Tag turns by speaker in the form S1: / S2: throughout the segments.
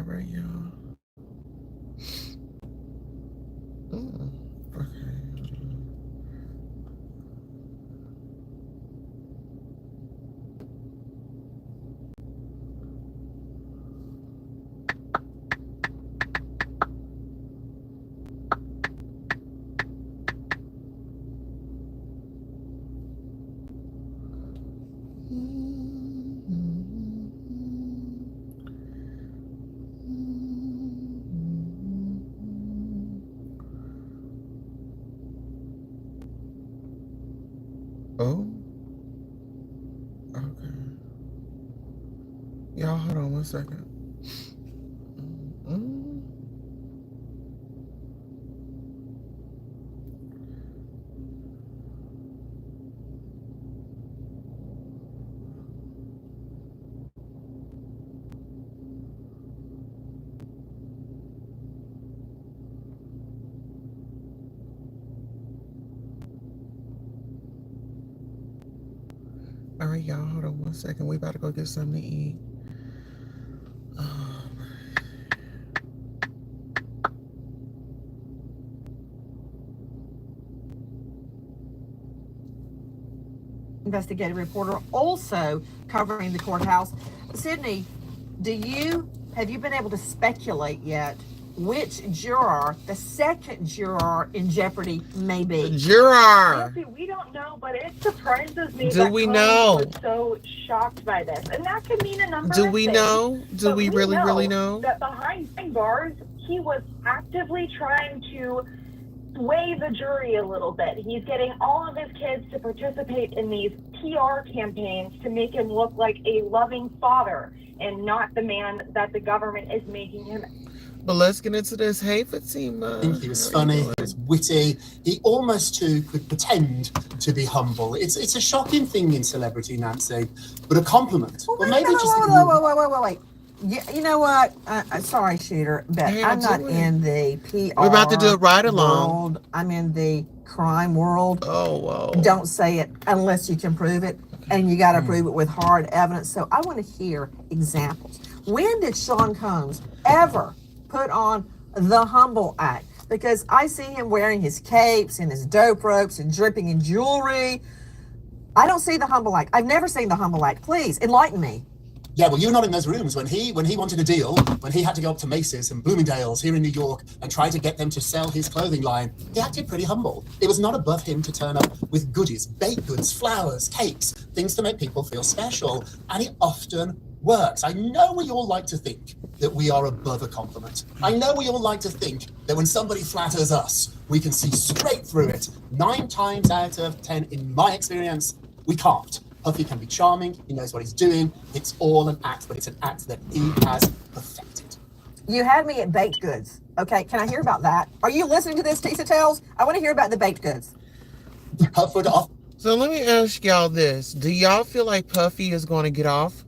S1: right, y'all. Okay. Oh, okay. Y'all, hold on one second. All right, y'all, hold on one second. We about to go get something to eat. Um,
S2: Investigative reporter also covering the courthouse. Sydney, have you been able to speculate yet which juror, the second juror in jeopardy, may be?
S1: Juror!
S3: Nancy, we don't know, but it surprises me
S1: Do
S3: that
S1: we
S3: Congress
S1: know?
S3: was so shocked by this. And that could mean a number
S1: Do
S3: of
S1: we
S3: things.
S1: know? Do we really know?
S3: That behind bars, he was actively trying to sway the jury a little bit. He's getting all of his kids to participate in these PR campaigns to make him look like a loving father and not the man that the government is making him.
S1: But let's get into this. Hey, Fatima.
S4: I think he was funny, he was witty. He almost too could pretend to be humble. It's a shocking thing in celebrity, Nancy, but a compliment.
S2: Well, maybe wait. You know what? Sorry, Shooter, but I'm not in the PR.
S1: We're about to do it right along.
S2: World. I'm in the crime world.
S1: Oh, whoa.
S2: Don't say it unless you can prove it, and you got to prove it with hard evidence. So I want to hear examples. When did Sean Combs ever put on the humble act? Because I see him wearing his capes and his dope ropes and dripping in jewelry. I don't see the humble act. I've never seen the humble act. Please enlighten me.
S4: Yeah, well, you were not in those rooms when he wanted a deal, when he had to go up to Macy's and Bloomingdale's here in New York and try to get them to sell his clothing line. He acted pretty humble. It was not above him to turn up with goodies, baked goods, flowers, cakes, things to make people feel special. And it often works. I know we all like to think that we are above a compliment. I know we all like to think that when somebody flatters us, we can see straight through it. 9 times out of 10, in my experience, we can't. Puffy can be charming, he knows what he's doing, it's all an act, but it's an act that he has perfected.
S2: You had me at baked goods. Okay, can I hear about that? Are you listening to this, Tisa Tells? I want to hear about the baked goods.
S1: So let me ask y'all this. Do y'all feel like Puffy is going to get off?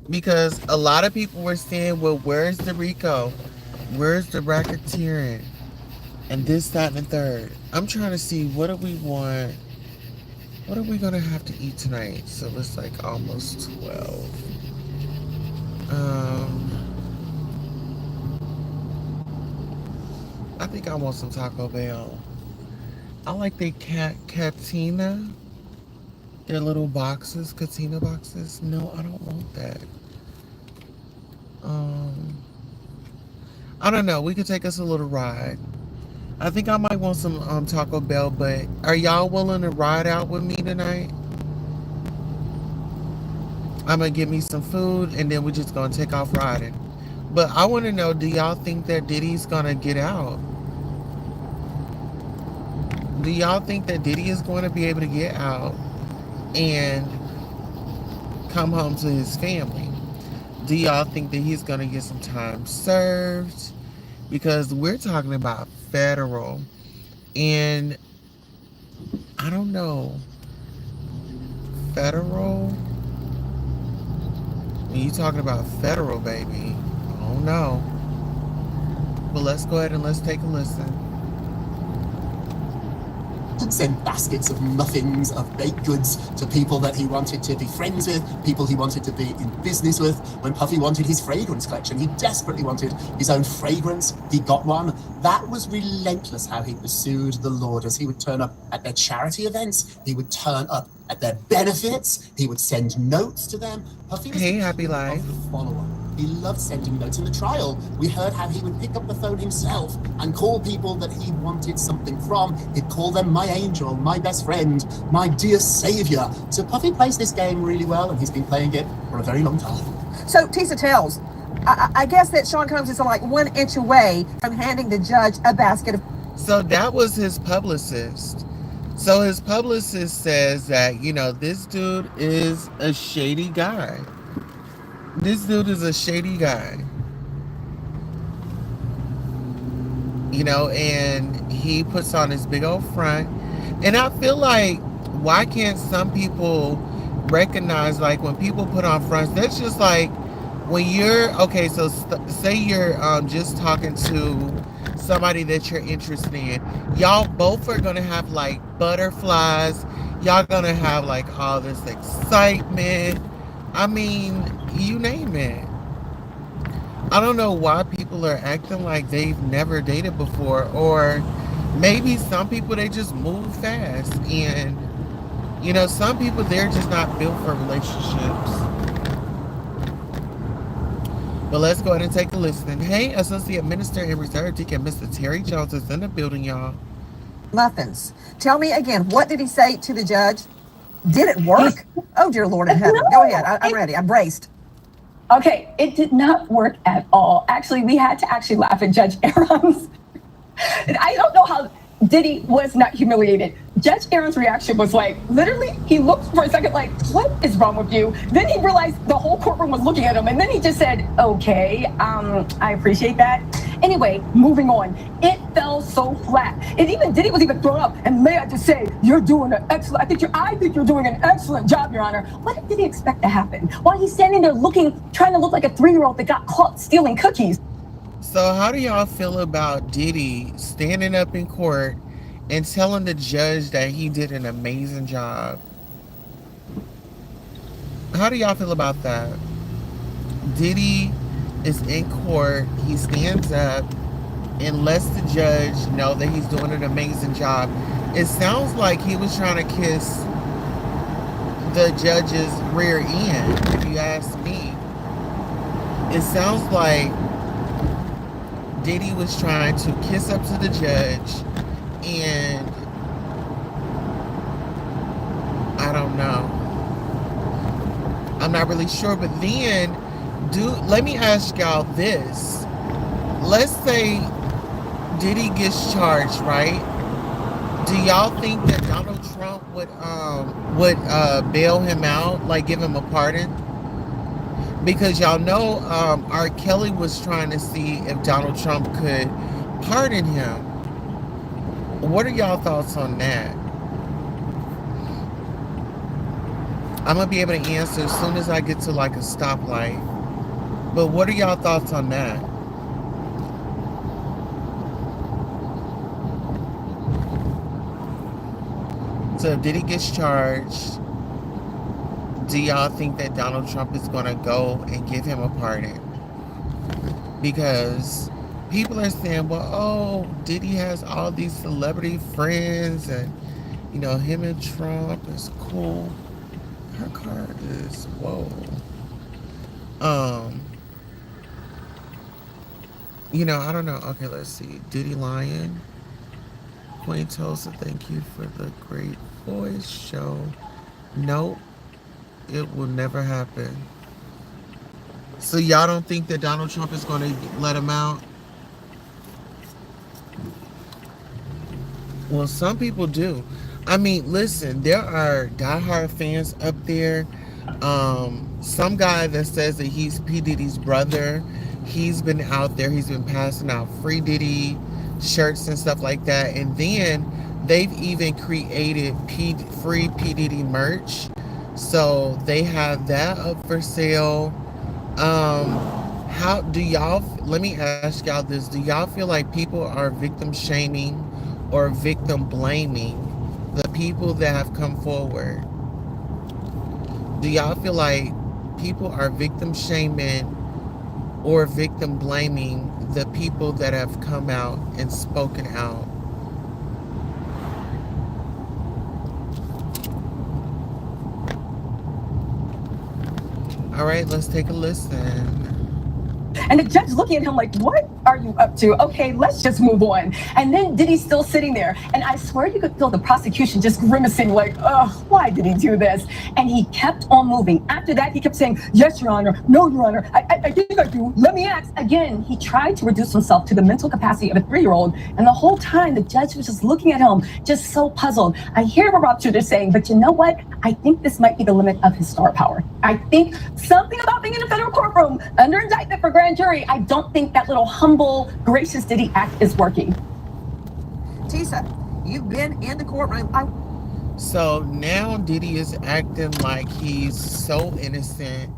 S1: Because a lot of people were saying, well, where's the RICO? Where's the racketeering? And this, that, and the third. I'm trying to see, what do we want? What are we going to have to eat tonight? So it's like almost 12. I think I want some Taco Bell. I like the Catina. Their little boxes, Catina boxes. No, I don't want that. I don't know. We could take us a little ride. I think I might want some Taco Bell, but are y'all willing to ride out with me tonight? I'm gonna get me some food and then we're just gonna take off riding. But I want to know, do y'all think that Diddy's gonna get out? Do y'all think that Diddy is going to be able to get out and come home to his family? Do y'all think that he's gonna get some time served? Because we're talking about federal, and I don't know, federal? When you talking about federal, baby, I don't know. But let's go ahead and let's take a listen.
S4: send baskets of muffins, of baked goods to people that he wanted to be friends with, people he wanted to be in business with. When Puffy wanted his fragrance collection, he desperately wanted his own fragrance. He got one. That was relentless how he pursued the Lauders. He would turn up at their charity events. He would turn up at their benefits. He would send notes to them. Puffy was
S1: Hey,
S4: the
S1: Happy
S4: king
S1: Life.
S4: of the follower. He loved sending notes in the trial. We heard how he would pick up the phone himself and call people that he wanted something from. He'd call them my angel, my best friend, my dear savior. So Puffy plays this game really well, and he's been playing it for a very long time.
S2: So Tisa tells, I guess that Sean Combs is like 1 inch away from handing the judge a basket of.
S1: So that was his publicist. So his publicist says that, you know, this dude is a shady guy. This dude is a shady guy. You know, and he puts on his big old front. And I feel like, why can't some people recognize, like, when people put on fronts, that's just like, when you're, okay, so say you're just talking to somebody that you're interested in. Y'all both are going to have, like, butterflies. Y'all going to have, like, all this excitement. I mean, you name it. I don't know why people are acting like they've never dated before, or maybe some people, they just move fast, and you know, some people, they're just not built for relationships. But let's go ahead and take a listen. Hey, Associate Minister in Reserve Deacon Mr. Terry Jones is in the building, y'all.
S2: Muffins. Tell me again, what did he say to the judge? Did it work? Oh, dear Lord in heaven. Go ahead. I'm ready. I'm braced.
S5: Okay, it did not work at all. Actually, we had to actually laugh at Judge Aaron's. I don't know how Diddy was not humiliated. Judge Aaron's reaction was like, literally, he looked for a second like, what is wrong with you? Then he realized the whole courtroom was looking at him, and then he just said, okay, I appreciate that. Anyway, moving on. It fell so flat. And even Diddy was even thrown up. And may I just say, you're doing an excellent, I think you're doing an excellent job, Your Honor. What did he expect to happen? While he's standing there trying to look like a 3-year-old that got caught stealing cookies.
S1: So how do y'all feel about Diddy standing up in court and telling the judge that he did an amazing job? How do y'all feel about that? Diddy is in court, he stands up and lets the judge know that he's doing an amazing job. It sounds like he was trying to kiss the judge's rear end, if you ask me. It sounds like Diddy was trying to kiss up to the judge, and I don't know. I'm not really sure, but then, let me ask y'all this. Let's say Diddy gets charged, right? Do y'all think that Donald Trump would bail him out, like give him a pardon? Because y'all know R. Kelly was trying to see if Donald Trump could pardon him. What are y'all thoughts on that? I'm going to be able to answer as soon as I get to like a stoplight. But what are y'all thoughts on that? So if Diddy gets charged, do y'all think that Donald Trump is going to go and give him a pardon? Because people are saying, well, oh, Diddy has all these celebrity friends, and, you know, him and Trump is cool. Her car is, whoa. You know, I don't know. Okay, let's see. Diddy Lion. Queen Tulsa, thank you for the great voice show. Nope. It will never happen. So y'all don't think that Donald Trump is going to let him out? Well, some people do. I mean, listen, there are diehard fans up there. Some guy that says that he's P. Diddy's brother, he's been out there, he's been passing out free Diddy shirts and stuff like that. And then they've even created free P. Diddy merch. So they have that up for sale. How do y'all, let me ask y'all this, do y'all feel like people are victim shaming or victim blaming the people that have come forward, do y'all feel like people are victim shaming or victim blaming the people that have come out and spoken out? All right, let's take a listen.
S5: And the judge looking at him like, what are you up to? Okay, let's just move on. And then Diddy's still sitting there. And I swear you could feel the prosecution just grimacing like, ugh, why did he do this? And he kept on moving. After that, he kept saying, yes, Your Honor. No, Your Honor. I think I do. Let me ask. Again, he tried to reduce himself to the mental capacity of a 3-year-old. And the whole time, the judge was just looking at him, just so puzzled. I hear what Rob Shooter saying, but you know what? I think this might be the limit of his star power. I think something about being in a federal courtroom under indictment for grand jury, I don't think that little humble, gracious Diddy act is working.
S2: Tisa, you've been in the courtroom.
S1: So now Diddy is acting like he's so innocent.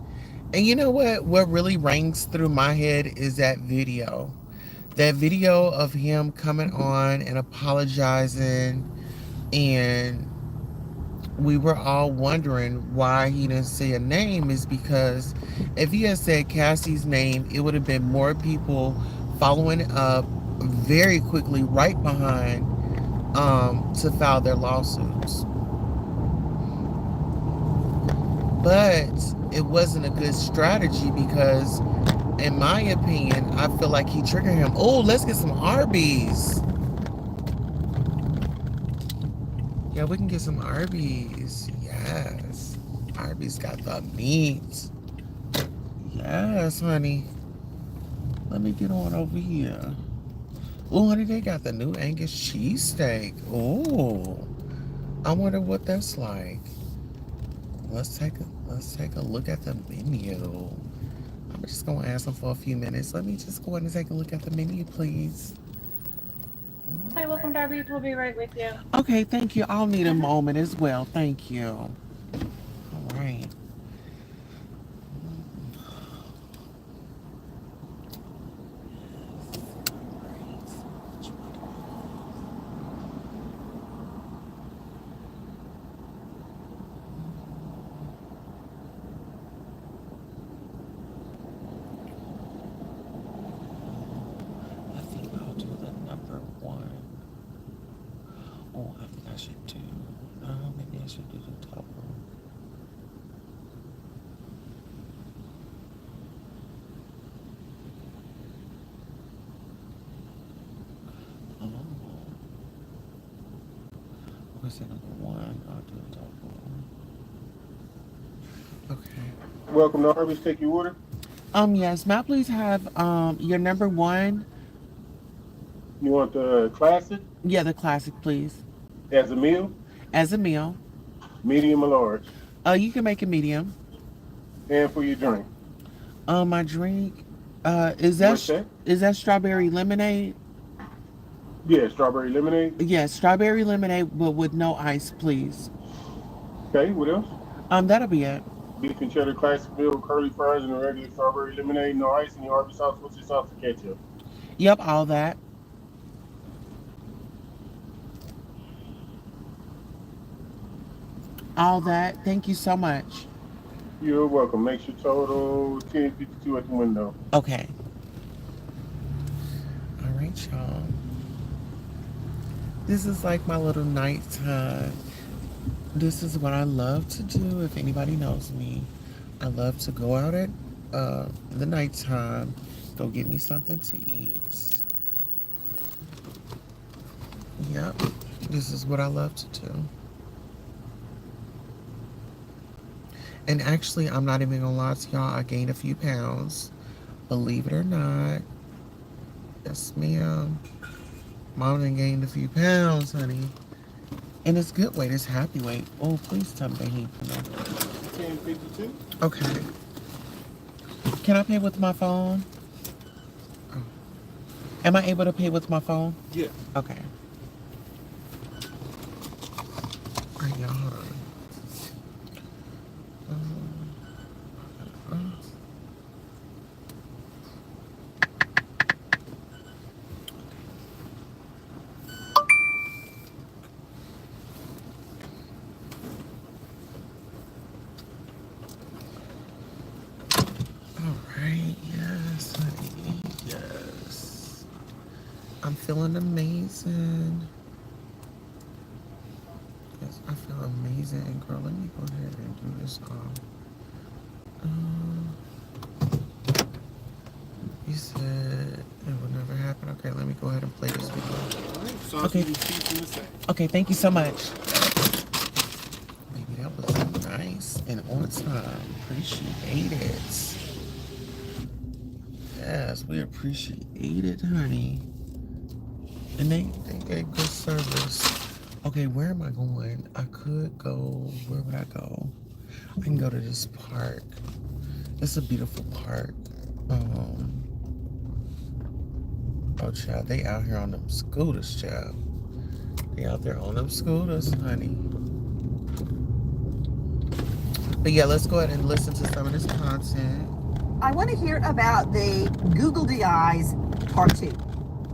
S1: And you know what? What really rings through my head is that video. That video of him coming on and apologizing, and we were all wondering why he didn't say a name, is because if he had said Cassie's name, it would have been more people following up very quickly right behind to file their lawsuits. But it wasn't a good strategy because, in my opinion, I feel like he triggered him. Oh, let's get some Arby's. Yeah, we can get some Arby's. Yes. Arby's got the meat. Yes, honey. Let me get on over here. Oh, honey, they got the new Angus cheesesteak. Oh, I wonder what that's like. Let's take a look at the menu. I'm just gonna ask them for a few minutes. Let me just go ahead and take a look at the menu, please.
S6: Hi, welcome to Arby's. We'll be right with you.
S1: Okay, thank you. I'll need a moment as well. Thank you. All right. I think I'll do the number 1. Oh, I think I should do. Maybe I should do the double. Oh. Okay, so number 1, I'll do a double. Okay.
S7: Welcome to Arby's. Take your order.
S1: Yes. May I please have your number 1?
S7: You want the classic
S1: Yeah, the classic, please.
S7: as a meal,
S1: As a meal.
S7: medium or large,
S1: You can make a medium.
S7: and for your drink.
S1: My drink.
S7: What's that?
S1: Is that strawberry lemonade?
S7: Yeah, strawberry lemonade.
S1: Yes, strawberry lemonade, but with no ice, please.
S7: Okay, what else?
S1: That'll be it.
S7: Beef and cheddar classic meal, curly fries, and a regular strawberry lemonade, no ice, and your Arby's sauce. What's your sauce and ketchup?
S1: Yep, all that. All that. Thank you so much.
S7: You're welcome. Makes your total $10.52 at the window.
S1: Okay. All right, y'all. This is like my little nighttime. This is what I love to do. If anybody knows me, I love to go out at the nighttime, go get me something to eat. Yep, this is what I love to do. And actually, I'm not even gonna lie to y'all, I gained a few pounds. Believe it or not. Yes, ma'am. Mom done gained a few pounds, honey. And it's good weight, it's happy weight. Oh, please tell me they need for me.
S7: $10.52.
S1: Okay. Can I pay with my phone? Oh. Am I able to pay with my phone?
S7: Yeah.
S1: Okay. All right, y'all, hold on. I'm feeling amazing. Yes, I feel amazing. And girl, let me go ahead and do this. You said it would never happen. Okay, let me go ahead and play this video. Okay. Okay, thank you so much. Baby, that was nice and on time. Appreciate it. Yes, we appreciate it, honey. And they gave good service. Okay, where am I going? I could go, where would I go? I can go to this park. It's a beautiful park. Oh, child, they out here on them scooters, child. They out there on them scooters, honey. But yeah, let's go ahead and listen to some of this content.
S2: I want to hear about the Google DIs part 2.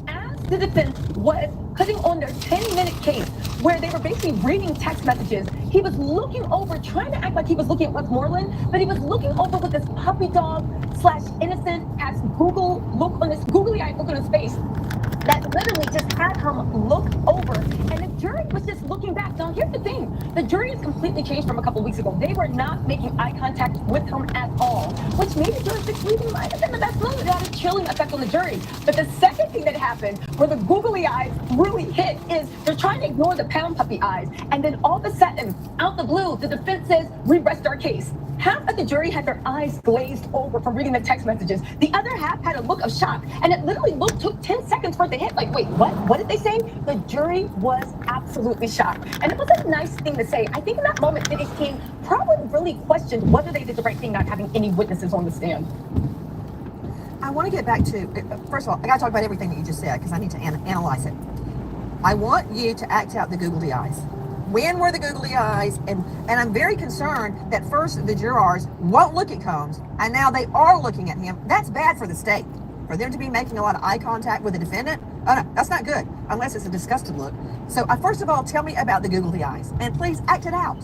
S5: As the defense was putting on their 10-minute case where they were basically reading text messages, he was looking over, trying to act like he was looking at Westmoreland, but he was looking over with this puppy dog / innocent as Google look on this googly eye look on his face that literally just had him look over, and the jury was just looking back. Now, here's the thing. The jury has completely changed from a couple weeks ago. They were not making eye contact with him at all, which made the jury leaving might have been the best moment. It had a chilling effect on the jury. But the second thing that happened, where the googly eyes really hit, is they're trying to ignore the pound puppy eyes, and then all of a sudden, out the blue, the defense says, we rest our case. Half of the jury had their eyes glazed over from reading the text messages. The other half had a look of shock, and it literally took 10 seconds for it to hit. Like, wait, what? What did they say? The jury was absolutely shocked. And it was a nice thing to say. I think in that moment, Diddy's team probably really questioned whether they did the right thing not having any witnesses on the stand.
S2: I want to get back to, first of all, I got to talk about everything that you just said because I need to analyze it. I want you to act out the googly eyes. When were the googly eyes? And I'm very concerned that first the jurors won't look at Combs, and now they are looking at him. That's bad for the state. For them to be making a lot of eye contact with the defendant, oh no, that's not good, unless it's a disgusted look. So first of all, tell me about the googly eyes, and please act it out.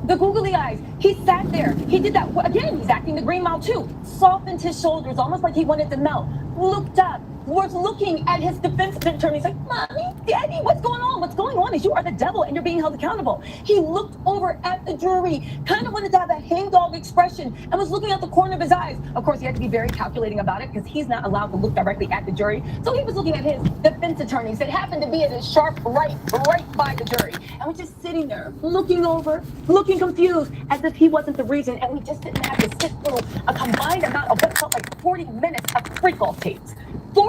S5: The googly eyes, he sat there, he did that, again, he's acting the Green Mile too, softened his shoulders, almost like he wanted to melt, looked up, was looking at his defense attorney. He's like, Mommy, Daddy, what's going on? What's going on is you are the devil and you're being held accountable. He looked over at the jury, kind of wanted to have a hangdog expression, and was looking at the corner of his eyes. Of course, he had to be very calculating about it because he's not allowed to look directly at the jury. So he was looking at his defense attorneys that happened to be at his sharp right by the jury. And was just sitting there, looking over, looking confused, as if he wasn't the reason, and we just didn't have to sit through a combined amount of what felt like 40 minutes of freak-off tapes.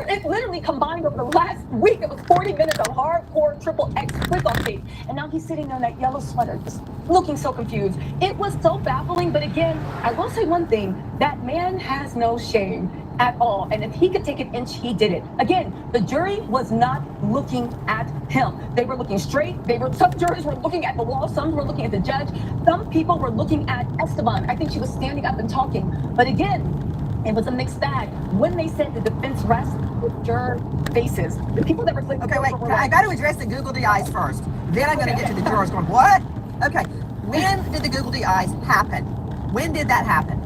S5: It literally combined over the last week. It was 40 minutes of hardcore XXX freak-off tape. And now he's sitting there in that yellow sweater, just looking so confused. It was so baffling, but again, I will say one thing, that man has no shame at all. And if he could take an inch, he did it. Again, the jury was not looking at him. They were looking straight. Some jurors were looking at the wall. Some were looking at the judge. Some people were looking at Esteban. I think she was standing up and talking. But again, it was a mixed bag. When they said the defense rests with juror faces, the people that were like,
S2: okay, wait, I got to address the Google DIs first. Then I'm going to get to the jurors going, what? Okay, when did the Google DIs happen? When did that happen?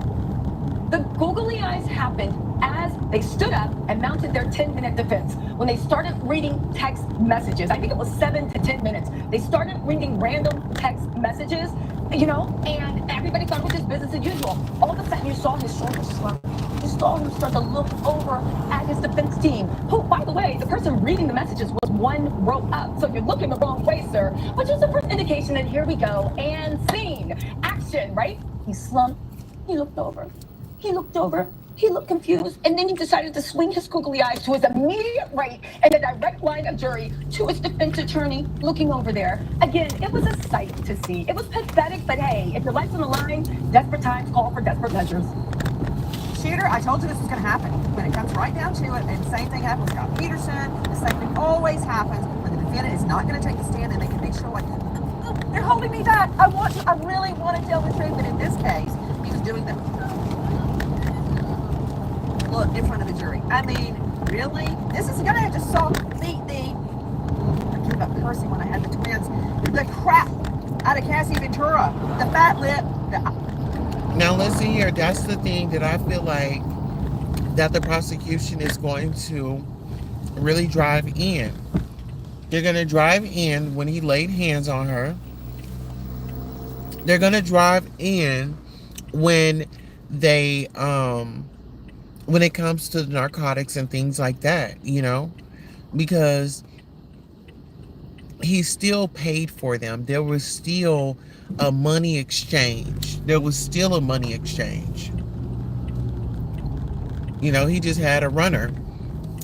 S5: The googly eyes happened as they stood up and mounted their 10-minute defense. When they started reading text messages, I think it was 7 to 10 minutes, they started reading random text messages, and everybody thought it was just business as usual. All of a sudden, you saw his shoulders slump. You saw him start to look over at his defense team, who, by the way, the person reading the messages was one row up. So you're looking the wrong way, sir. Which is the first indication that here we go, and scene, action, right? He slumped, he looked over. He looked over, he looked confused, and then he decided to swing his googly eyes to his immediate right and a direct line of jury to his defense attorney looking over there. Again, it was a sight to see. It was pathetic, but hey, if your life's on the line, desperate times call for desperate measures.
S2: Shooter, I told you this was going to happen. When it comes right down to it, and the same thing happened with Scott Peterson, the same thing always happens when the defendant is not going to take the stand and they can make sure, like, they're holding me back. I really want to tell the truth, but in this case, he was doing the look in front of the jury. I mean, really? This is going to have to beat I gave up cursing when I had the twins. The crap out of Cassie Ventura. The fat lip.
S1: Now listen here, that's the thing that I feel like that the prosecution is going to really drive in. They're going to drive in when he laid hands on her. They're going to drive in when they when it comes to narcotics and things like that, you know, because he still paid for them. There was still a money exchange. There was still a money exchange. You know, he just had a runner.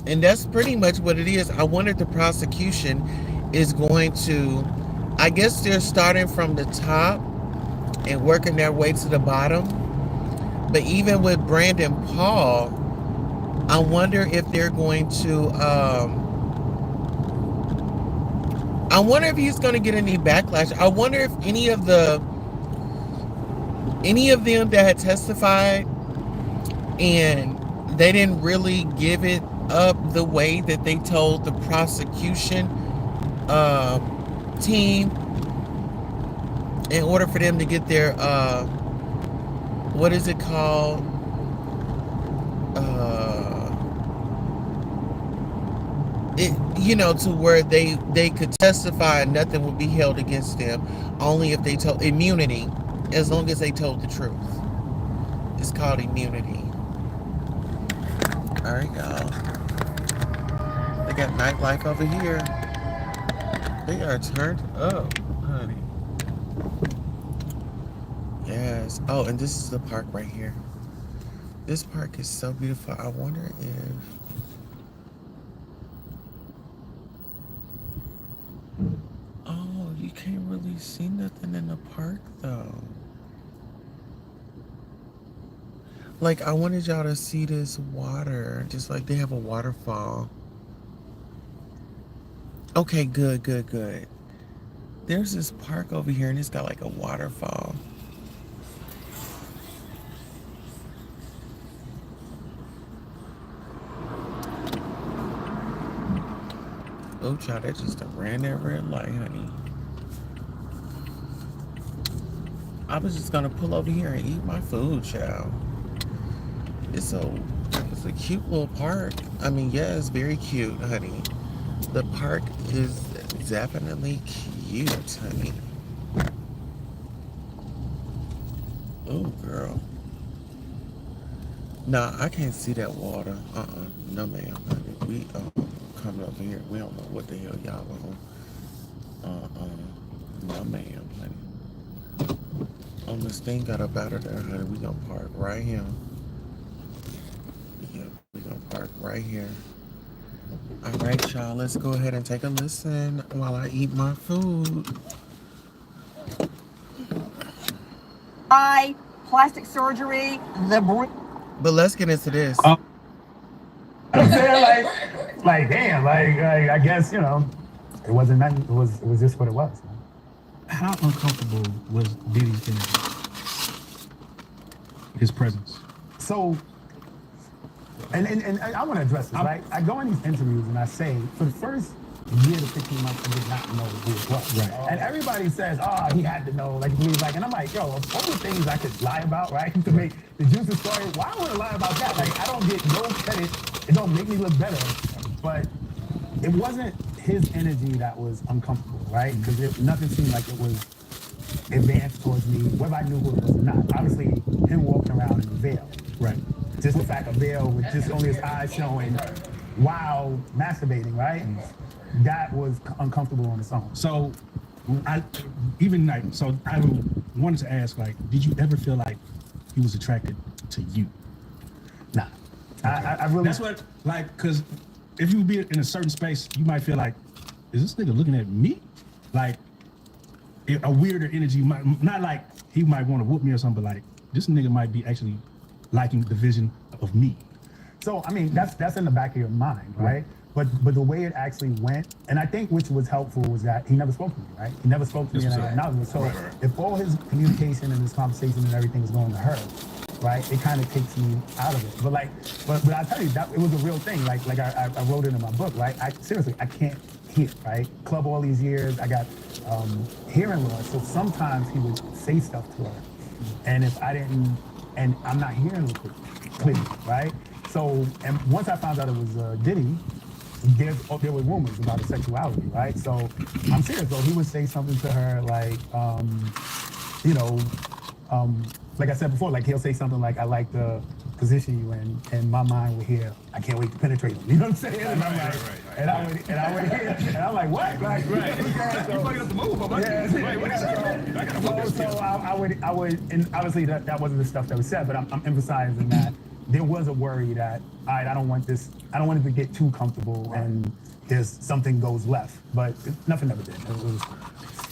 S1: And that's pretty much what it is. I wonder if the prosecution is going to, I guess they're starting from the top and working their way to the bottom. But even with Brandon Paul, I wonder if they're going to, I wonder if he's going to get any backlash. I wonder if any of them that had testified and they didn't really give it up the way that they told the prosecution team in order for them to get their what is it called, to where they could testify and nothing would be held against them, only if they told immunity, as long as they told the truth. It's called immunity. All right, y'all. They got nightlife over here. They are turned up, honey. Yes. Oh, and this is the park right here. This park is so beautiful. I wonder if... Oh, you can't really see nothing in the park, though. Like, I wanted y'all to see this water. Just like they have a waterfall. Okay, good. There's this park over here, and it's got like a waterfall. Oh, child, that just ran that red light, honey. I was just gonna pull over here and eat my food, child. It's a cute little park. I mean, yeah, it's very cute, honey. The park is definitely cute, honey. Oh, girl. Nah, I can't see that water. No, ma'am, honey. We coming over here. We don't know what the hell y'all on. No, ma'am, honey. This thing got up out of there, honey. We gonna park right here. Yeah, we gonna park right here. All right, y'all. Let's go ahead and take a listen while I eat my food.
S2: Plastic surgery,
S1: But let's get into this.
S8: I'm saying, like, damn, I guess, it wasn't nothing. It was just what it was.
S9: How uncomfortable was Diddy in his presence?
S8: So, and I want to address this, right? I go in these interviews and I say, for the first year to 15 months, I did not know who it was. Right. And everybody says, he had to know, and I'm like, yo, of all the things I could lie about, right, to make the juicy story, why would I lie about that? Like, I don't get no credit. It don't make me look better. But it wasn't his energy that was uncomfortable, right? Because nothing seemed like it was advanced towards me, whether I knew who it was or not. Obviously, him walking around in the veil. Right. Just the fact of veil with just only his eyes showing while masturbating, right? That was uncomfortable on its own.
S9: So, I wanted to ask, did you ever feel like he was attracted to you?
S8: Nah. Okay. I really...
S9: That's what, because if you be in a certain space, you might feel like, is this nigga looking at me? Like, a weirder energy, not like he might want to whoop me or something, but like, this nigga might be actually liking the vision of me.
S8: So, I mean, that's in the back of your mind, right? But the way it actually went, and I think which was helpful was that he never spoke to me, right? He never spoke to me, and I acknowledged it. So if all his communication and his conversation and everything is going to her, right, it kind of takes me out of it. But I tell you, that it was a real thing. Like I wrote it in my book, right? Seriously, I can't hear, right? Club all these years, I got hearing loss. So sometimes he would say stuff to her, and if I didn't, and I'm not hearing it clearly, right? So, and once I found out it was Diddy, there were rumors about his sexuality, right? So I'm serious though. He would say something to her like, you know, like I said before, like he'll say something like, "I like the position you in," and my mind would hear, "I can't wait to penetrate him." You know what I'm saying? And I'm like, and I would hear, and I'm like, "What?" Like, right? You fucking up the move, so I would, and obviously that wasn't the stuff that was said, but I'm emphasizing that there was a worry that I don't want it to get too comfortable and there's something goes left, but nothing ever did.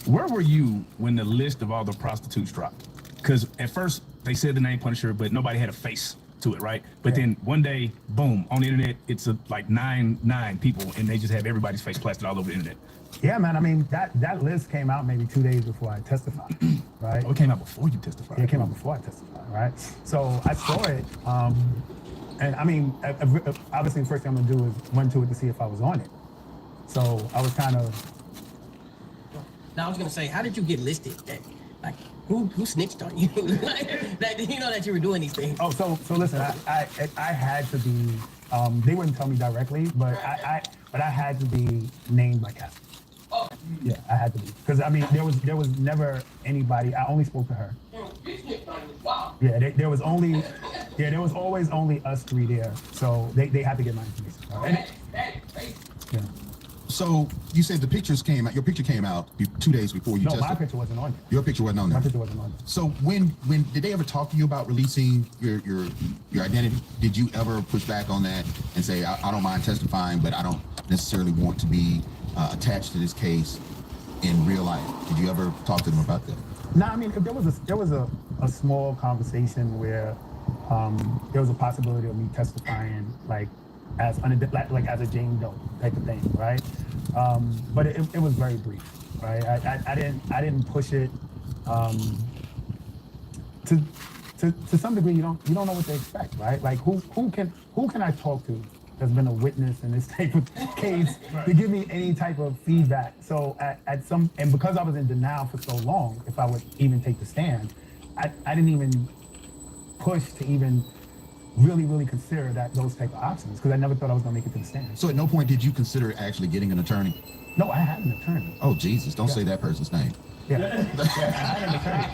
S9: Where were you when the list of all the prostitutes dropped? Because at first they said the name Punisher, but nobody had a face to it, right? But then one day, boom, on the internet, it's like nine people, and they just have everybody's face plastered all over the internet.
S8: Yeah, man. I mean, that list came out maybe 2 days before I testified, right?
S9: Oh, it came out before you testified.
S8: Yeah, it came out before I testified, right? So I saw it, and I mean, obviously the first thing I'm gonna do is run to it to see if I was on it. So I was kind of.
S10: Now I was gonna say, how did you get listed? Like, who snitched on you? like, you know that you were doing these things.
S8: Oh, so listen, I had to be. They wouldn't tell me directly, but I had to be named by Cassie.
S10: Oh.
S8: Yeah, I had to be, because I mean there was never anybody. I only spoke to her.
S10: Wow.
S8: Yeah, there was always only us three there, so they had to get my information. Right? Yeah.
S11: So you said the pictures came out. Your picture came out 2 days before you testified.
S8: No, my picture wasn't on there.
S11: Your picture wasn't on there.
S8: My picture wasn't on there.
S11: So when did they ever talk to you about releasing your identity? Did you ever push back on that and say, I don't mind testifying, but I don't necessarily want to be attached to this case in real life? Did you ever talk to them about that?
S8: No, I mean, if there was a small conversation where there was a possibility of me testifying, like as a Jane Doe type of thing, right? But it was very brief, right? I didn't push it. To some degree, you don't know what to expect, right? Like who can I talk to that's been a witness in this type of case to give me any type of feedback? So and because I was in denial for so long, if I would even take the stand, I didn't even push to even really consider those type of options, because I never thought I was gonna make it to the stand.
S11: So at no point did you consider actually getting an attorney?
S8: No, I had an attorney.
S11: Oh Jesus! Don't say that person's name.
S8: Yeah, I had an attorney.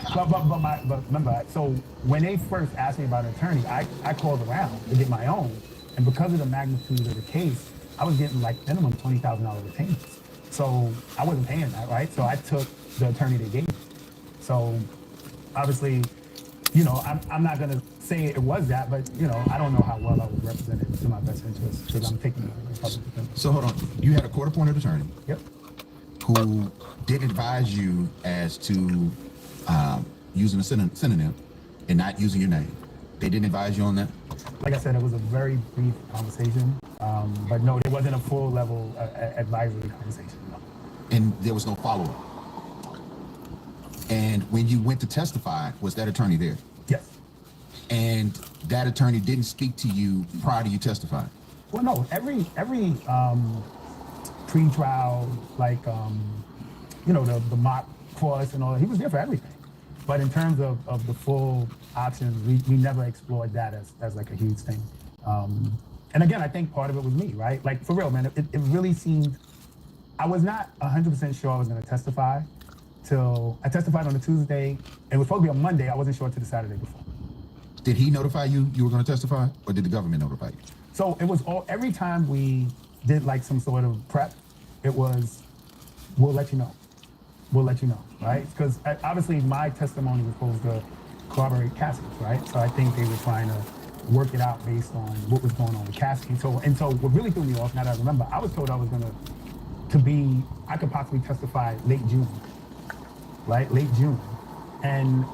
S8: But remember, so when they first asked me about an attorney, I called around to get my own, and because of the magnitude of the case, I was getting like minimum $20,000 retainers. So I wasn't paying that, right? So I took the attorney they gave me. So obviously, you know, I'm not gonna say it was that, but you know, I don't know how well I was represented to my best interest, because I'm taking the public defense.
S11: So hold on, you had a court-appointed attorney.
S8: Yep.
S11: Who did advise you as to using a synonym and not using your name. They didn't advise you on that?
S8: Like I said, it was a very brief conversation, but no, there wasn't a full level advisory conversation. No.
S11: And there was no follow-up. And when you went to testify, was that attorney there?
S8: Yes.
S11: And that attorney didn't speak to you prior to you testifying?
S8: Well, no, every pre-trial, like, you know, the mock course and all that, he was there for everything. But in terms of the full options, we never explored that as like a huge thing. And again, I think part of it was me, right? Like, for real, man, it really seemed, I was not 100% sure I was gonna testify till I testified on a Tuesday. It was supposed to be on Monday. I wasn't sure till the Saturday before.
S11: Did he notify you were gonna testify, or did the government notify you?
S8: So it was every time we did like some sort of prep, it was, we'll let you know. We'll let you know, right? Because obviously my testimony was supposed to corroborate Cassie's, right? So I think they were trying to work it out based on what was going on with Cassie. And so what really threw me off, now that I remember, I was told I was I could possibly testify late June, right? Late June. And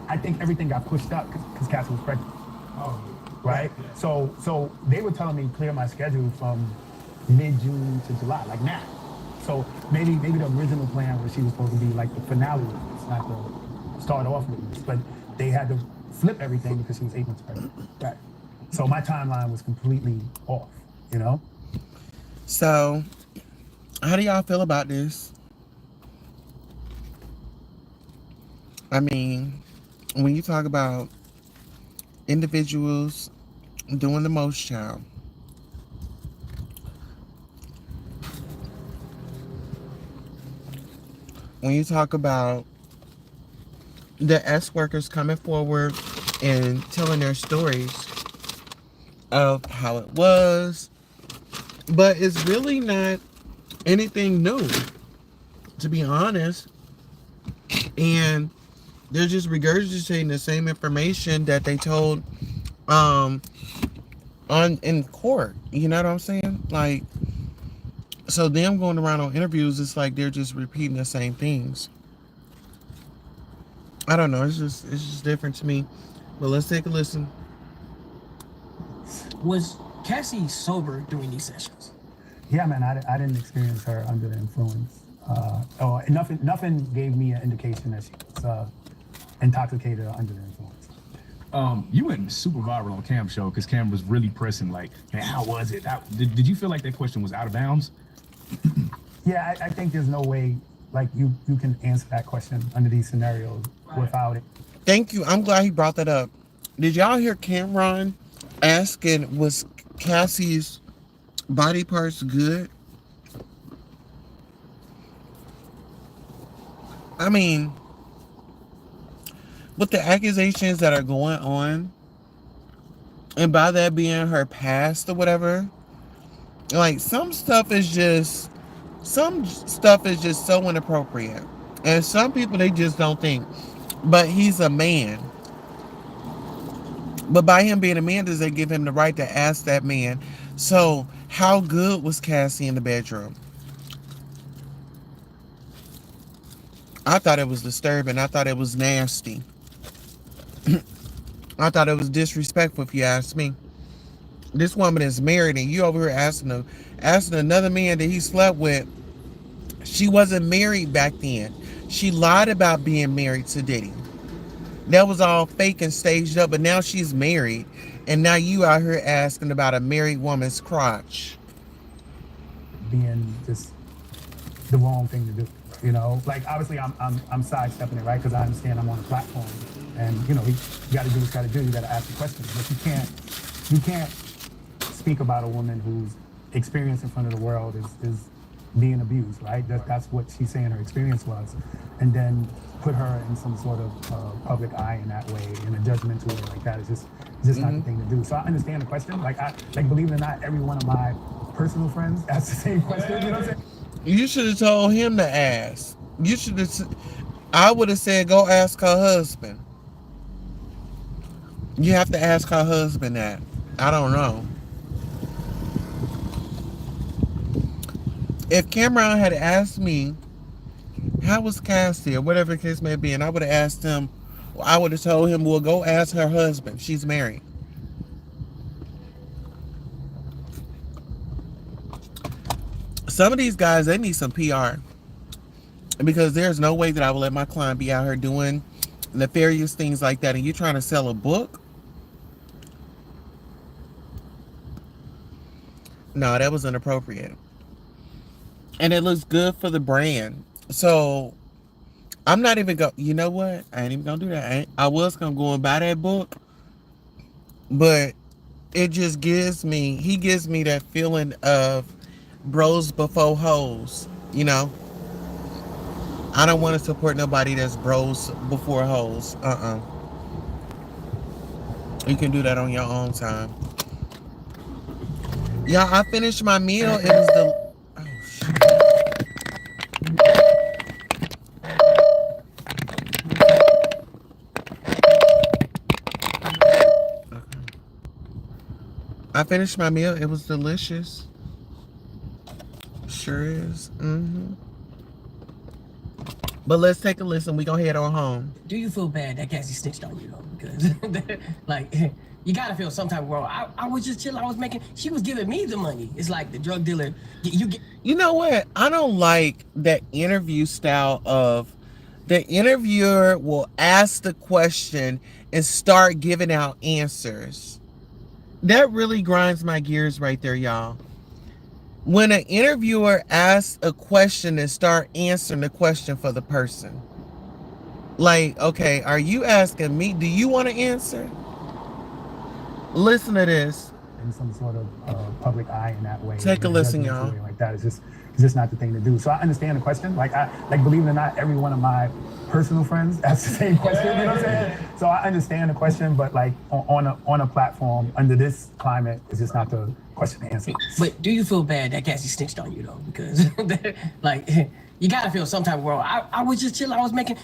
S8: I think everything got pushed up because Cassie was pregnant. Oh. Right? Yeah. So they were telling me clear my schedule from mid-June to July, like now. So maybe the original plan was she was supposed to be like the finale of this, not the start off with this, but they had to flip everything because she was 8 months pregnant. Right. So my timeline was completely off, you know?
S1: So how do y'all feel about this? I mean, when you talk about individuals doing the most, child, when you talk about the S workers coming forward and telling their stories of how it was, but it's really not anything new, to be honest. And they're just regurgitating the same information that they told on in court. You know what I'm saying? Like, so them going around on interviews, it's like they're just repeating the same things. I don't know. It's just different to me. But let's take a listen.
S10: Was Cassie sober during these sessions?
S8: Yeah, man, I didn't experience her under the influence. Nothing gave me an indication that she was intoxicated or under the influence.
S9: You went super viral on Cam's show because Cam was really pressing, like, man, how was it? Did you feel like that question was out of bounds?
S8: Yeah, I think there's no way, like, you can answer that question under these scenarios without it.
S1: Thank you. I'm glad he brought that up. Did y'all hear Cameron asking, was Cassie's body parts good? I mean, with the accusations that are going on, and by that being her past or whatever, like, some stuff is just so inappropriate. And some people, they just don't think. But he's a man. But by him being a man, does they give him the right to ask that man, so how good was Cassie in the bedroom? I thought it was disturbing. I thought it was nasty. I thought it was disrespectful, if you ask me. This woman is married, and you over here asking another man that he slept with. She wasn't married back then. She lied about being married to Diddy. That was all fake and staged up, but now she's married, and now you out here asking about a married woman's crotch.
S8: Being just the wrong thing to do, you know. Like, obviously, I'm sidestepping it, right? Because I understand I'm on a platform, and you know, you got to do what you got to do. You got to ask the questions, but you can't speak about a woman whose experience in front of the world is being abused, right? That's what she's saying her experience was, and then put her in some sort of public eye in that way, in a judgmental way like that is just not the thing to do. So I understand the question. Like, believe it or not, every one of my personal friends ask the same question. You know what I'm saying?
S1: You should have told him to ask. You should have. I would have said, go ask her husband. You have to ask her husband that. I don't know. If Cameron had asked me, how was Cassie, or whatever the case may be, and I would have asked him, I would have told him, well, go ask her husband. She's married. Some of these guys, they need some PR. Because there's no way that I will let my client be out here doing nefarious things like that, and you trying to sell a book? No, that was inappropriate. And it looks good for the brand. So, I'm not even going, you know what? I ain't even going to do that. I was going to go and buy that book. But it just he gives me that feeling of bros before hoes, you know? I don't want to support nobody that's bros before hoes. You can do that on your own time. Y'all, I finished my meal. It was the... Oh, shit. I finished my meal. It was delicious. Sure is. But let's take a listen. We gonna head on home.
S10: Do you feel bad that Cassie snitched on you though? Because like, you gotta feel some type of role. I was just chilling. She was giving me the money. It's like the drug dealer.
S1: You know what? I don't like that interview style of the interviewer will ask the question and start giving out answers. That really grinds my gears right there, y'all. When an interviewer asks a question and start answering the question for the person. Like, okay, are you asking me? Do you want to answer? Listen to this.
S8: in some sort of public eye in that way.
S1: Take a listen, y'all.
S8: Like that is just not the thing to do. So I understand the question. Like believe it or not, every one of my personal friends asks the same question. You know what I'm saying? So I understand the question, but like on a platform under this climate, it's just not the question to answer.
S10: But do you feel bad that Cassie snitched on you though? Because like you gotta feel some type of world. I was just chilling.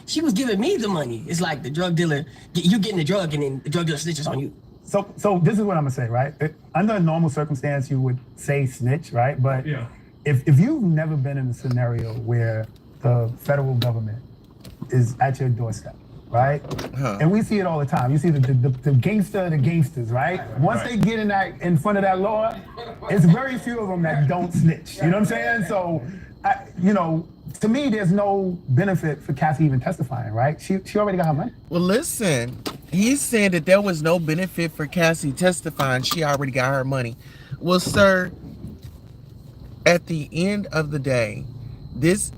S10: She was giving me the money. It's like the drug dealer, you getting the drug and then the drug dealer snitches on you.
S8: So this is what I'm gonna say, right? Under a normal circumstance, you would say snitch, right? But if you've never been in a scenario where the federal government is at your doorstep, right? And we see it all the time. You see the gangsters, right? Once they get in front of that law, it's very few of them that don't snitch. You know what I'm saying? So, to me, there's no benefit for Cassie even testifying, right? She already got her money.
S1: Well, listen, he's saying that there was no benefit for Cassie testifying. She already got her money. Well, sir, at the end of the day, this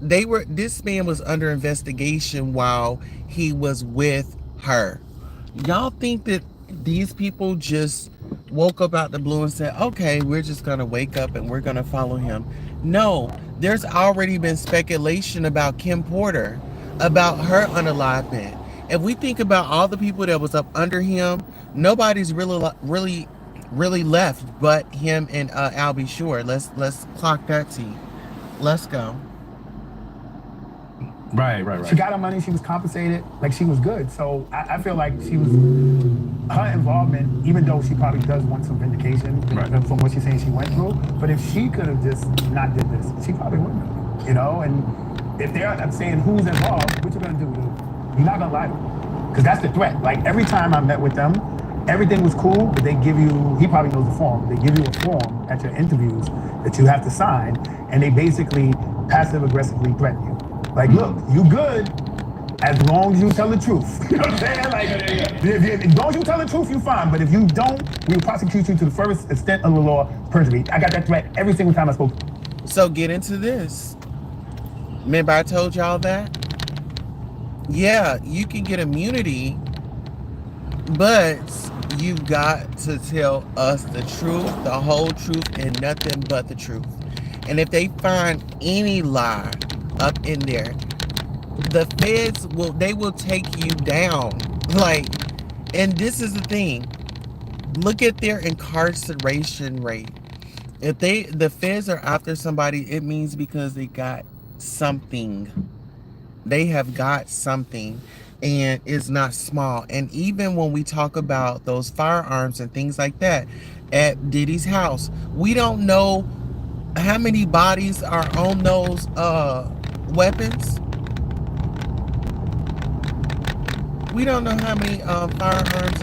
S1: man was under investigation while he was with her. Y'all think that these people just woke up out the blue and said, okay, we're just gonna wake up and we're gonna follow him? No, there's already been speculation about Kim Porter, about her unalivement. If we think about all the people that was up under him, nobody's really left but him and Albie Shore. Let's clock that T. Let's go.
S9: Right.
S8: She got her money. She was compensated. Like, she was good. So I feel like her involvement, even though she probably does want some vindication from what she's saying she went through, but if she could have just not did this, she probably wouldn't have, And if I'm saying who's involved, what you gonna do? You're not gonna lie to them, because that's the threat. Like, every time I met with them, everything was cool, but they give you, he probably knows the form, they give you a form at your interviews that you have to sign, and they basically passive aggressively threaten you. Like, look, you good as long as you tell the truth. You know what I'm saying? Like, as long as you tell the truth, you fine. But if you don't, we'll prosecute you to the furthest extent of the law, perjury. I got that threat every single time I spoke.
S1: So get into this. Remember I told y'all that? Yeah, you can get immunity, but you got to tell us the truth, the whole truth, and nothing but the truth. And if they find any lie up in there, the feds will take you down. Like, and this is the thing, look at their incarceration rate. If the feds are after somebody, it means because they got something. They have got something, and it's not small. And even when we talk about those firearms and things like that at Diddy's house, we don't know how many bodies are on those weapons. We don't know how many firearms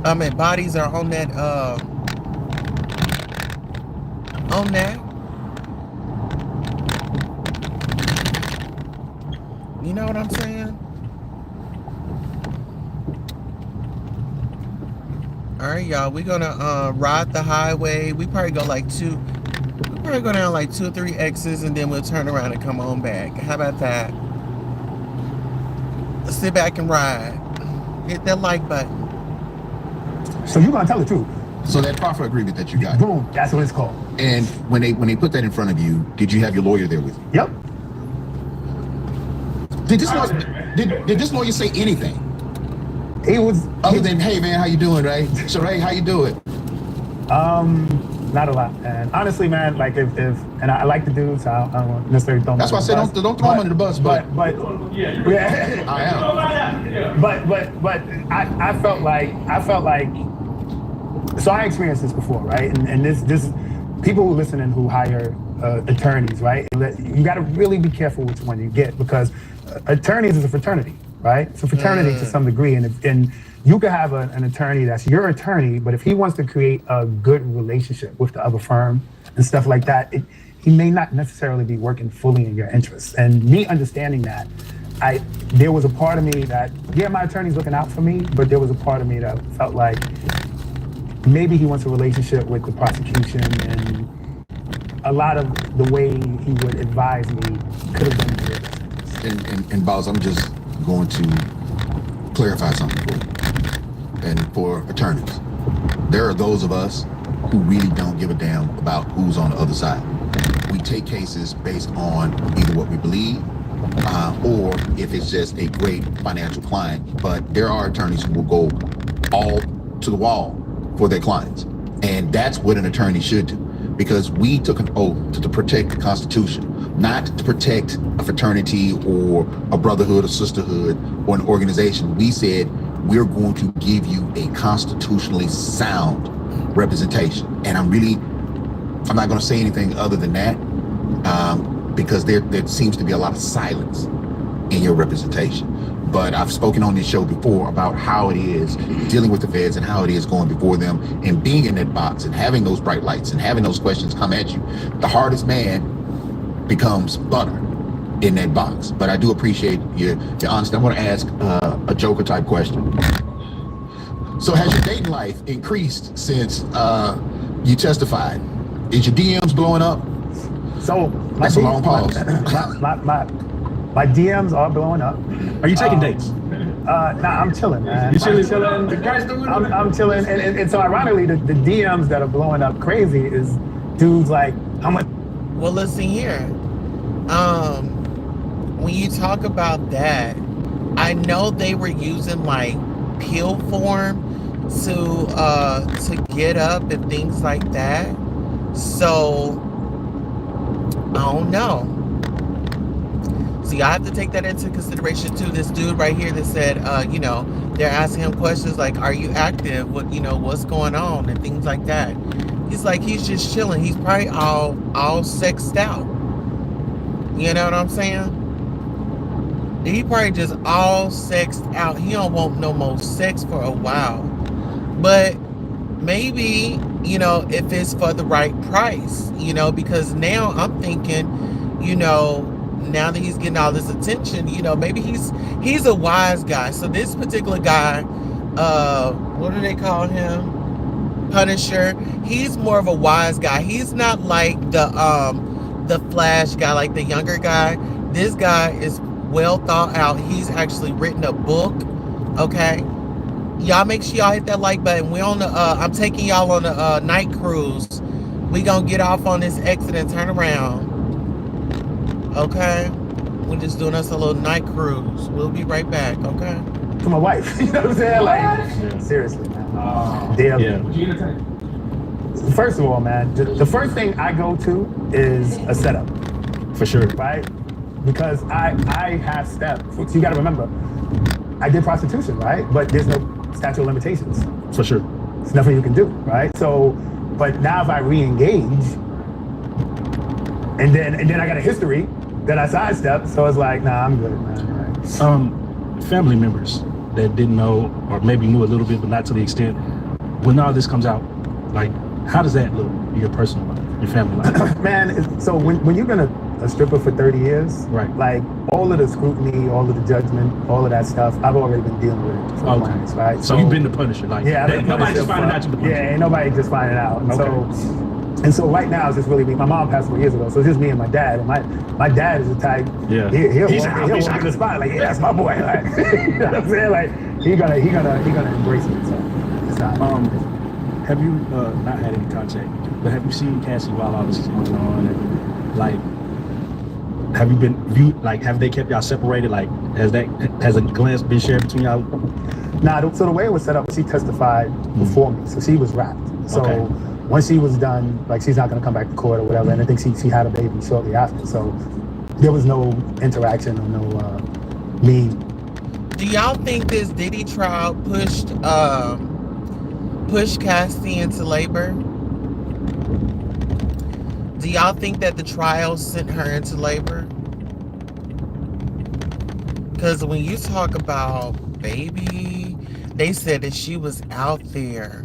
S1: are bodies are on that You know what I'm saying? All right, y'all, we're gonna ride the highway. We probably go down like 2 or 3 X's, and then we'll turn around and come on back. How about that? Sit back and ride. Hit that like button.
S8: So you're gonna tell the truth.
S11: So that proffer agreement that you got.
S8: Boom, that's what it's called.
S11: And when they put that in front of you, did you have your lawyer there with you?
S8: Yep.
S11: Did this lawyer say anything? Other than, hey man, how you doing, right? So Ray, how you doing?
S8: Not a lot. And honestly, man, like if and I like the dude, so I don't necessarily throw him.
S11: That's why I said don't throw him under the bus. But
S8: yeah,
S11: I am.
S8: But I felt like so I experienced this before, right? And this people who listening who hire attorneys, right? You got to really be careful which one you get, because attorneys is a fraternity, right? It's a fraternity to some degree, and you could have an attorney that's your attorney, but if he wants to create a good relationship with the other firm and stuff like that, he may not necessarily be working fully in your interests. And me understanding that, there was a part of me that, yeah, my attorney's looking out for me, but there was a part of me that felt like maybe he wants a relationship with the prosecution, and a lot of the way he would advise me could have been good.
S11: And Boz, I'm just going to clarify something for you and for attorneys. There are those of us who really don't give a damn about who's on the other side. We take cases based on either what we believe or if it's just a great financial client. But there are attorneys who will go all to the wall for their clients. And that's what an attorney should do, because we took an oath to protect the Constitution, not to protect a fraternity or a brotherhood or sisterhood or an organization. We said, we're going to give you a constitutionally sound representation. And I'm not going to say anything other than that, because there seems to be a lot of silence in your representation. But I've spoken on this show before about how it is dealing with the feds and how it is going before them and being in that box and having those bright lights and having those questions come at you. The hardest man becomes butter in that box. But I do appreciate your honesty. I want to ask a Joker type question. So has your dating life increased since you testified? Is your DMs blowing up?
S8: So
S11: that's a long pause.
S8: My DMs are blowing up.
S9: Are you taking dates?
S8: Nah, I'm chilling, man.
S9: You chilling?
S8: I'm chilling. And so ironically, the DMs that are blowing up crazy is dudes like, how much?
S1: Well, listen here. When you talk about that, I know they were using like pill form to get up and things like that. So I don't know. See, I have to take that into consideration too. This dude right here that said, they're asking him questions like, "Are you active? What's going on?" and things like that. He's like, he's just chilling. He's probably all sexed out. You know what I'm saying? He probably just all sexed out. He don't want no more sex for a while. But maybe, if it's for the right price, because now I'm thinking, now that he's getting all this attention, maybe he's a wise guy. So this particular guy, what do they call him? Punisher. He's more of a wise guy. He's not like the Flash guy, like the younger guy. This guy is well thought out. He's actually written a book. Okay. Y'all make sure y'all hit that like button. We on the I'm taking y'all on the night cruise. We gonna get off on this exit and turn around. Okay, we're just doing us a little night cruise. We'll be right back, okay?
S8: To my wife, you know what I'm saying? Like, seriously, man. Damn. Yeah. First of all, man, the first thing I go to is a setup.
S9: For sure.
S8: Right? Because I have steps. So you gotta remember, I did prostitution, right? But there's no statute of limitations.
S9: For sure.
S8: There's nothing you can do, right? So, but now if I re-engage, and then I got a history that I sidestepped, so it's like, nah, I'm good, man. Right.
S9: Family members that didn't know, or maybe knew a little bit, but not to the extent. When all this comes out, like, how does that look in your personal life, your family life?
S8: Man, so when you've been a stripper for 30 years,
S9: right?
S8: Like all of the scrutiny, all of the judgment, all of that stuff, I've already been dealing with it.
S9: Okay.
S8: Months, right?
S9: So you've been the Punisher, like,
S8: yeah,
S9: nobody just finding out you the Punisher.
S8: Yeah, ain't nobody just finding out. And
S9: okay.
S8: so right now it's just really me. My mom passed away years ago, so it's just me and my dad. And my dad is the type. Yeah. He'll walk in the spot like, yeah, that's my boy. Like, you know what I'm saying? Like he gonna embrace it. So it's not.
S9: Have you not had any contact? But have you seen Cassie while all this is going on? And like, have you been viewed? Like, have they kept y'all separated? Like, has a glance been shared between y'all?
S8: Nah. So the way it was set up, she testified before me, so she was wrapped. So.
S9: Okay.
S8: Once she was done, like she's not gonna come back to court or whatever, and I think she had a baby shortly after, so there was no interaction or no me.
S1: Do y'all think this Diddy trial pushed Cassie into labor? Do y'all think that the trial sent her into labor? Because when you talk about baby, they said that she was out there.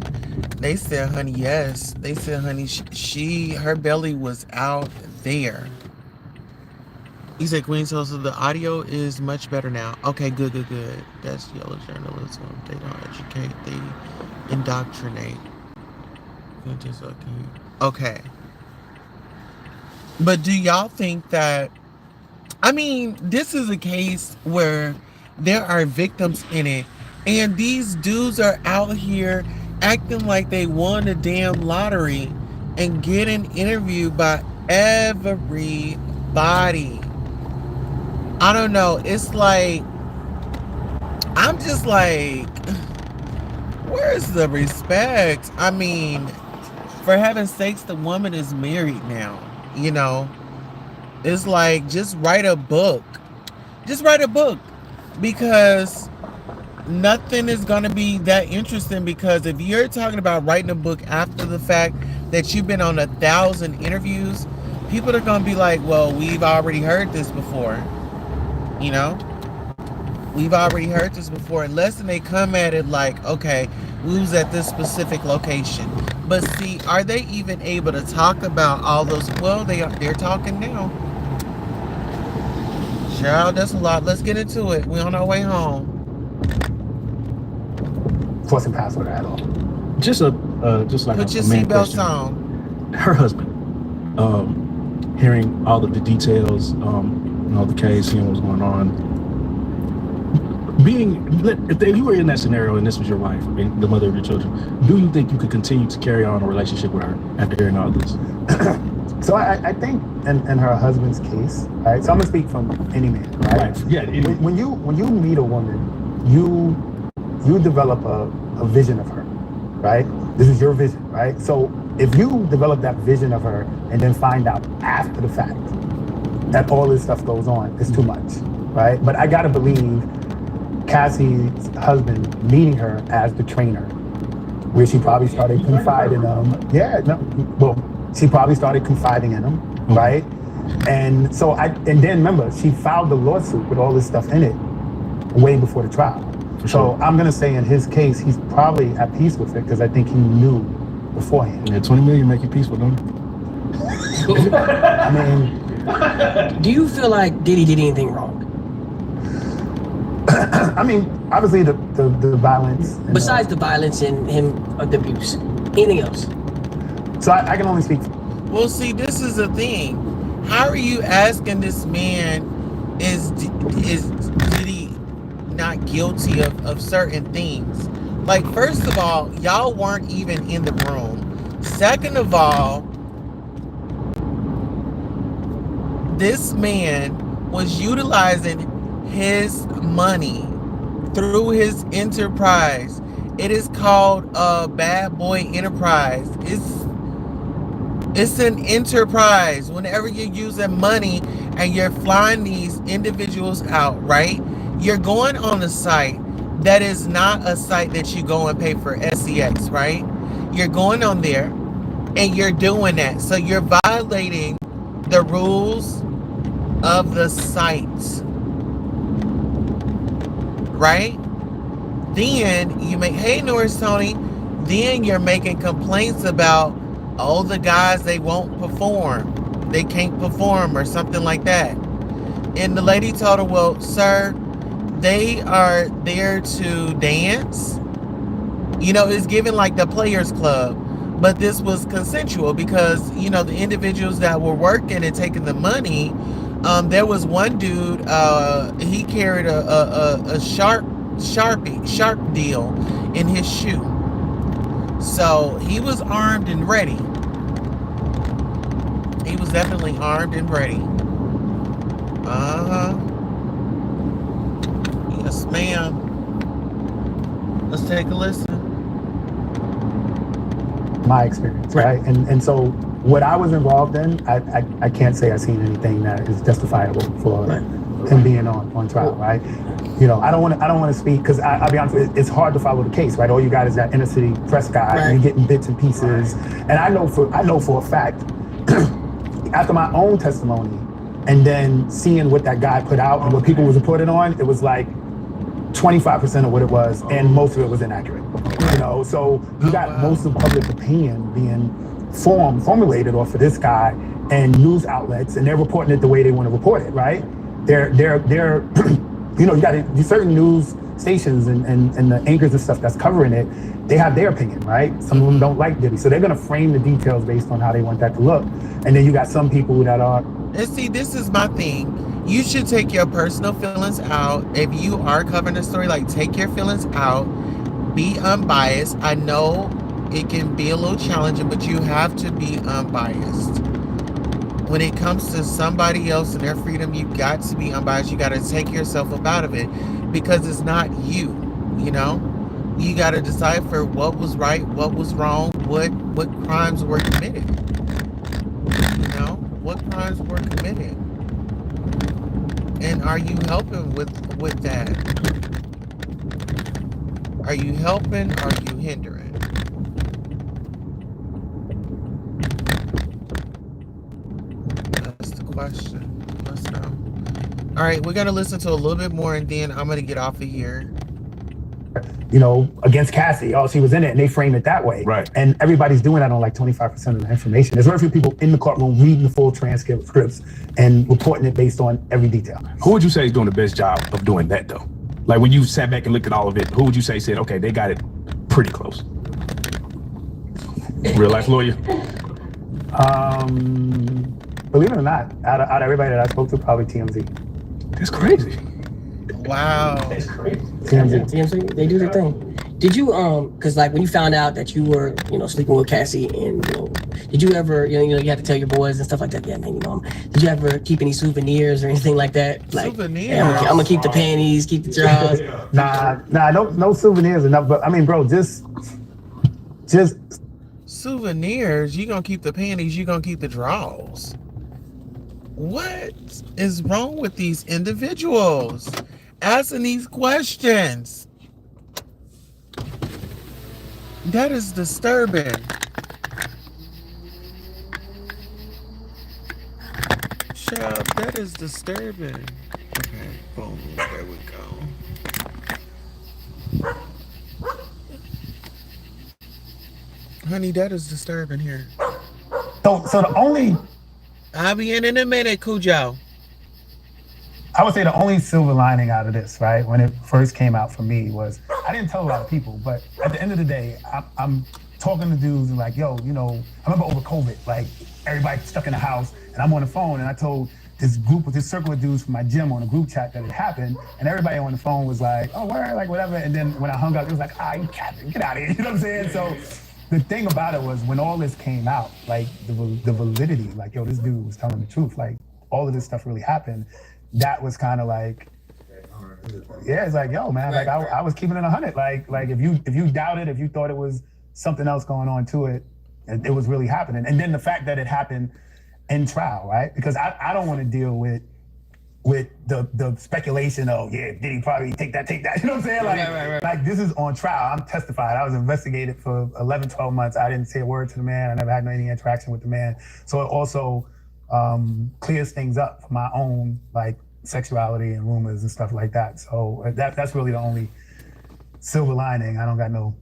S1: They said, honey, yes. They said, honey, her belly was out there. He said, Queen Tulsa, the audio is much better now. Okay, good. That's yellow journalism. They don't educate, they indoctrinate. Okay. But do y'all think that, this is a case where there are victims in it, and these dudes are out here acting like they won the damn lottery and getting interviewed by everybody. I don't know. It's like, I'm just like, where's the respect? I mean, for heaven's sakes, the woman is married now. You know, it's like, just write a book. Just write a book, because nothing is going to be that interesting. Because if you're talking about writing a book after the fact that you've been on 1,000 interviews, people are going to be like, well, we've already heard this before. You know, we've already heard this before, unless they come at it like, okay, we was at this specific location. But see, are they even able to talk about all those? Well, they're talking now. Child, that's a lot. Let's get into it. We're on our way home.
S8: Forcing password at all.
S9: Just like
S1: Put your
S9: a main
S1: seatbelts
S9: question.
S1: on.
S9: Her husband, hearing all of the details, the case, seeing what's going on. If you were in that scenario and this was your wife, and the mother of your children, do you think you could continue to carry on a relationship with her after hearing all this?
S8: So I think in her husband's case, right? So I'm gonna speak from any man, right?
S9: Yeah.
S8: When you meet a woman, you develop a vision of her, right? This is your vision, right? So if you develop that vision of her and then find out after the fact that all this stuff goes on, it's too much, right? But I gotta believe Cassie's husband meeting her as the trainer, where she probably started confiding in him. She probably started confiding in him, right? And then remember, she filed the lawsuit with all this stuff in it way before the trial. So I'm gonna say in his case, he's probably at peace with it because I think he knew beforehand.
S9: Yeah, 20 million make you peaceful, don't it?
S8: I mean,
S10: do you feel like Diddy did anything wrong?
S8: I mean, obviously the violence.
S10: Besides the violence and him, the abuse, anything else?
S8: So I can only speak.
S1: Well, see, this is the thing. How are you asking this man, is Diddy not guilty of certain things? Like, first of all, y'all weren't even in the room. Second of all, this man was utilizing his money through his enterprise. It is called a Bad Boy Enterprise. It's an enterprise. Whenever you're using money and you're flying these individuals out, right? You're going on a site that is not a site that you go and pay for SEX, right? You're going on there and you're doing that. So you're violating the rules of the site, right? Then you make, hey, Norris Tony, then you're making complaints about, oh, the guys, they won't perform. They can't perform or something like that. And the lady told her, well, sir, they are there to dance. You know, it's given like the Players Club. But this was consensual because, you know, the individuals that were working and taking the money, there was one dude, he carried a sharp deal in his shoe. So he was armed and ready. He was definitely armed and ready. Yes, ma'am. Let's take a listen.
S8: My experience, right? And so what I was involved in, I can't say I've seen anything that is justifiable for him being on trial, right? You know, I don't want to speak because I'll be honest, it's hard to follow the case, right? All you got is that inner city press guy, and you're getting bits and pieces. And I know for a fact, after my own testimony, and then seeing what that guy put out and what people was reported on, it was like 25% of what it was, and most of it was inaccurate. You know, so you got most of public opinion being formulated off of this guy and news outlets, and they're reporting it the way they want to report it, right? They're you know, you got certain news stations and the anchors and stuff that's covering it, they have their opinion, right? Some of them don't like Diddy, so they're gonna frame the details based on how they want that to look. And then you got some people that are.
S1: And see, this is my thing. You should take your personal feelings out. If you are covering a story, like, take your feelings out Be unbiased. I know it can be a little challenging, but you have to be unbiased. When it comes to somebody else and their freedom, you got to be unbiased. You got to take yourself up out of it because it's not you, you know? You got to decipher what was right, what was wrong, what crimes were committed. You know? What crimes were committed? And are you helping with that? Are you helping or are you hindering? That's the question. Let's know. All right, we're going to listen to a little bit more and then I'm going to get off of here.
S8: You know, against Cassie. Oh, she was in it, and they framed it that way. Right. And everybody's doing that on like 25% of the information. There's very few people in the courtroom reading the full transcript scripts and reporting it based on every detail.
S9: Who would you say is doing the best job of doing that, though? Like, when you sat back and looked at all of it, who would you say said, okay, they got it pretty close? Real life lawyer?
S8: Believe it or not, out of everybody that I spoke to, probably TMZ.
S9: That's crazy.
S1: Wow.
S10: That's crazy. TMZ, they do their thing. Did you, cause like when you found out that you were, you know, sleeping with Cassie and, you know, did you ever, you know, you have to tell your boys and stuff like that? Yeah, man, you know, did you ever keep any souvenirs or anything like that? Like,
S1: souvenirs?
S10: Yeah, I'm gonna keep the panties, keep the drawers.
S8: Nah, no souvenirs enough, but I mean, bro, just
S1: souvenirs. You gonna keep the panties, you gonna keep the drawers. What is wrong with these individuals asking these questions? That is disturbing. Child, that is disturbing. Okay, boom, there we go. Honey, that is disturbing here.
S8: So the only...
S1: I'll be in a minute, Cujo.
S8: I would say the only silver lining out of this, right, when it first came out for me was, I didn't tell a lot of people, but at the end of the day, I'm talking to dudes and like, yo, you know, I remember over COVID, like everybody stuck in the house and I'm on the phone and I told this circle of dudes from my gym on a group chat that it happened and everybody on the phone was like, oh, word, like whatever. And then when I hung up, it was like, you Captain, get out of here, you know what I'm saying? So the thing about it was when all this came out, like the validity, like, yo, this dude was telling the truth, like all of this stuff really happened. That was kind of like, yeah, it's like, yo, man, like I was keeping it 100. Like if you doubted, if you thought it was something else going on to it, it was really happening. And then the fact that it happened in trial, right? Because I don't want to deal with the speculation of, yeah, did he probably take that? You know what I'm saying? Like, right. Like this is on trial. I'm testified. I was investigated for 11, 12 months. I didn't say a word to the man. I never had any interaction with the man. So it also clears things up for my own like sexuality and rumors and stuff like that. So that's really the only silver lining. I don't got no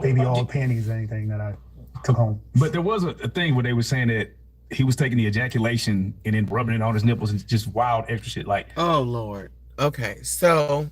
S8: baby all panties or anything that I took home.
S9: But there was a thing where they were saying that he was taking the ejaculation and then rubbing it on his nipples and just wild extra shit. Like,
S1: oh Lord. Okay, so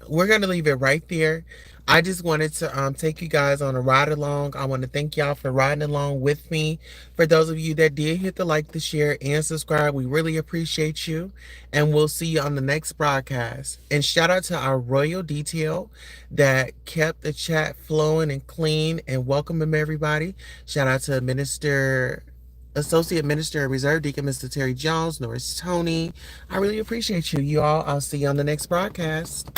S1: we're gonna leave it right there. I just wanted to take you guys on a ride along. I want to thank y'all for riding along with me. For those of you that did hit the like, the share, and subscribe, we really appreciate you. And we'll see you on the next broadcast. And shout out to our royal detail that kept the chat flowing and clean and welcoming everybody. Shout out to Associate Minister of Reserve Deacon Mr. Terry Jones, Norris Tony. I really appreciate you all. I'll see you on the next broadcast.